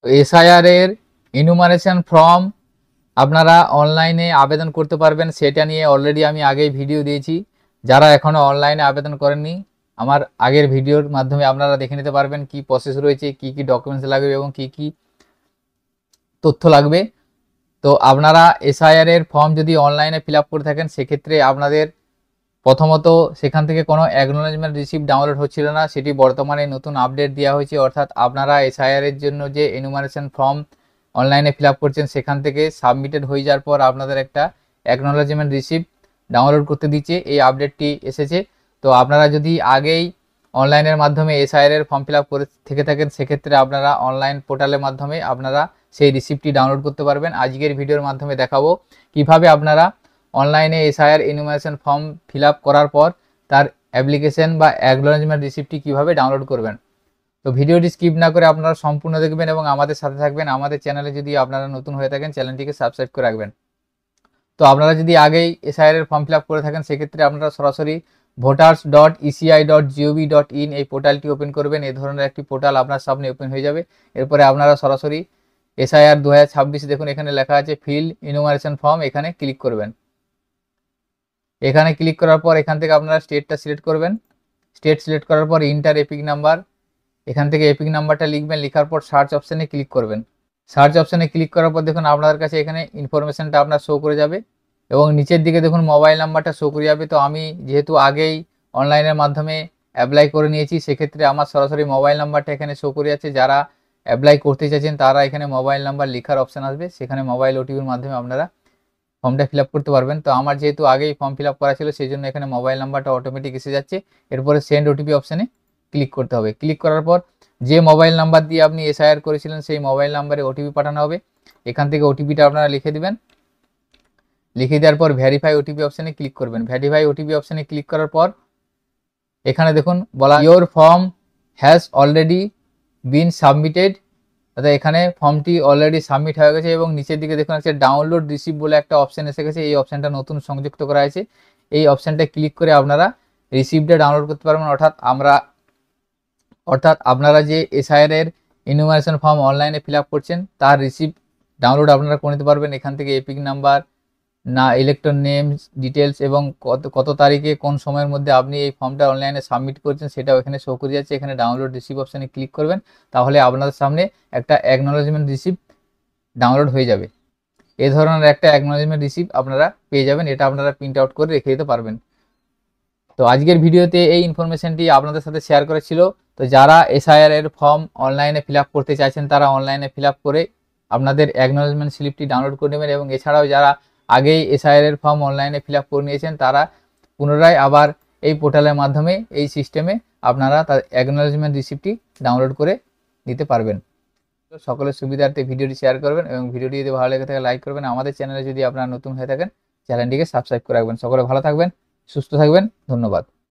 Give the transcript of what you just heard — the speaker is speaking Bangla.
এসআইআর এর ইনুমারেশন ফর্ম আপনারা অনলাইনে আবেদন করতে পারবেন, সেটা নিয়ে অলরেডি আমি আগেই ভিডিও দিয়েছি। যারা এখনও অনলাইনে আবেদন করেননি, আমার আগের ভিডিওর মাধ্যমে আপনারা দেখে নিতে পারবেন কি প্রসেস রয়েছে, কি কি ডকুমেন্টস লাগবে এবং কি কি তথ্য লাগবে। তো আপনারা এসআইআর এর ফর্ম যদি অনলাইনে ফিল আপ করে থাকেন, সেক্ষেত্রে আপনাদের প্রথমত সেখান থেকে কোনো অ্যাকনোলেজমেন্ট রিসিপ্ট ডাউনলোড হচ্ছিল না, সেটি বর্তমানে নতুন আপডেট দেওয়া হয়েছে। অর্থাৎ আপনারা এসআইআর এর জন্য যে এনুমারেশন ফর্ম অনলাইনে ফিল আপ করছেন, সেখান থেকে সাবমিটেড হয়ে যাওয়ার পর আপনাদের একটা অ্যাকনোলেজমেন্ট রিসিপ্ট ডাউনলোড করতে দিচ্ছে। এই আপডেটটি এসেছে। তো আপনারা যদি আগেই অনলাইনের মাধ্যমে এসআইআর এর ফর্ম ফিল আপ করে থেকে থাকেন, সেক্ষেত্রে আপনারা অনলাইন পোর্টালের মাধ্যমে আপনারা সেই রিসিপ্টটি ডাউনলোড করতে পারবেন। আজকের ভিডিওর মাধ্যমে দেখাবো কিভাবে আপনারা অনলাইনে SIR enumeration form fill up করার পর তার অ্যাপ্লিকেশন বা অ্যাকনোলেজমেন্ট রিসিপ্টটি কীভাবে ডাউনলোড করবেন। তো ভিডিওটি স্কিপ না করে আপনারা সম্পূর্ণ দেখবেন এবং আমাদের সাথে থাকবেন। আমাদের চ্যানেলে যদি আপনারা নতুন হয়ে থাকেন, চ্যানেলটিকে সাবস্ক্রাইব করে রাখবেন। তো আপনারা যদি আগেই এসআইআর এর ফর্ম ফিল আপ করে থাকেন, সেক্ষেত্রে আপনারা সরাসরি voters.eci.gov.in এই পোর্টালটি ওপেন করবেন। এই ধরনের একটি পোর্টাল আপনার সামনে ওপেন হয়ে যাবে। এরপরে আপনারা সরাসরি এসআইআর 2026 দেখুন এখানে লেখা আছে ফিল ইনুমারেশন ফর্ম, এখানে ক্লিক করবেন। এখানে ক্লিক করার পর এখান থেকে আপনারা স্টেটটা সিলেক্ট করবেন। স্টেট সিলেক্ট করার পর ইন্টার এপিক নাম্বার, এখান থেকে এপিক নাম্বারটা লিখবেন। লেখার পর সার্চ অপশানে ক্লিক করবেন। সার্চ অপশানে ক্লিক করার পর দেখুন আপনাদের কাছে এখানে ইনফরমেশনটা আপনার শো করে যাবে এবং নিচের দিকে দেখুন মোবাইল নাম্বারটা শো করে যাবে। তো আমি যেহেতু আগেই অনলাইনের মাধ্যমে অ্যাপ্লাই করে নিয়েছি, সেক্ষেত্রে আমার সরাসরি মোবাইল নাম্বারটা এখানে শো করে যাচ্ছে। যারা অ্যাপ্লাই করতে চাইছেন তারা এখানে মোবাইল নাম্বার লেখার অপশান আসবে, সেখানে মোবাইল ওটিপির মাধ্যমে আপনারা ফর্মটা ফিল আপ করতে পারবেন। তো আমার যেহেতু আগেই ফর্ম ফিল আপ করা ছিল, সেই জন্য এখানে মোবাইল নাম্বারটা অটোমেটিক এসে যাচ্ছে। এরপরে সেন্ড ওটিপি অপশানে ক্লিক করতে হবে। ক্লিক করার পর যে মোবাইল নাম্বার দিয়ে আপনি এসআইআর করেছিলেন, সেই মোবাইল নাম্বারে ওটিপি পাঠানো হবে। এখান থেকে ওটিপিটা আপনারা লিখে দিবেন। লিখে দেওয়ার পর ভেরিফাই ওটিপি অপশানে ক্লিক করবেন। ভেরিফাই ওটিপি অপশানে ক্লিক করার পর এখানে দেখুন বলা your form has already been submitted, অর্থাৎ এখানে ফর্মটি অলরেডি সাবমিট হয়ে গেছে এবং নিচের দিকে দেখুন একটা ডাউনলোড রিসিপ্ট বলে একটা অপশান এসে গেছে। এই অপশানটা নতুন সংযুক্ত করা হয়েছে। এই অপশানটা ক্লিক করে আপনারা রিসিপ্টটা ডাউনলোড করতে পারবেন। অর্থাৎ আপনারা যে এসআইআর এর ইনুমারেশন ফর্ম অনলাইনে ফিল আপ করছেন, তার রিসিপ্ট ডাউনলোড আপনারা করে নিতে পারবেন। এখান থেকে এপিক নাম্বার, না ইলেকট্রন নেমস ডিটেলস এবং কত তারিখে কোন সময়ের মধ্যে আপনি এই ফর্মটা অনলাইনে সাবমিট করছেন, সেটাও এখানে শো করে যাচ্ছে। এখানে ডাউনলোড রিসিপ্ট অপশানে ক্লিক করবেন, তাহলে আপনাদের সামনে একটা অ্যাকনোলেজমেন্ট রিসিপ্ট ডাউনলোড হয়ে যাবে। এই ধরনের একটা অ্যাকনোলেজমেন্ট রিসিপ্ট আপনারা পেয়ে যাবেন। এটা আপনারা প্রিন্ট আউট করে রেখে দিতে পারবেন। তো আজকের ভিডিওতে এই ইনফরমেশনটি আপনাদের সাথে শেয়ার করেছিল। তো যারা এসআইআর এর ফর্ম অনলাইনে ফিল আপ করতে চাইছেন, তারা অনলাইনে ফিল আপ করে আপনাদের অ্যাকনোলেজমেন্ট স্লিপটি ডাউনলোড করে নেবেন। এবং এছাড়াও যারা আগেই এসআইআর এর ফর্ম অনলাইনে ফিল আপ করে নিয়েছেন, তারা পুনরায় আবার এই পোর্টালের মাধ্যমে এই সিস্টেমে আপনারা তার অ্যাকনোলেজমেন্ট রিসিপ্টটি ডাউনলোড করে নিতে পারবেন। তো সকলের সুবিধার্থে ভিডিওটি শেয়ার করবেন এবং ভিডিওটি যদি ভালো লেগে থাকে লাইক করবেন। আমাদের চ্যানেলে যদি আপনারা নতুন হয়ে থাকেন, চ্যানেলটিকে সাবস্ক্রাইব করে রাখবেন। সকলে ভালো থাকবেন, সুস্থ থাকবেন। ধন্যবাদ।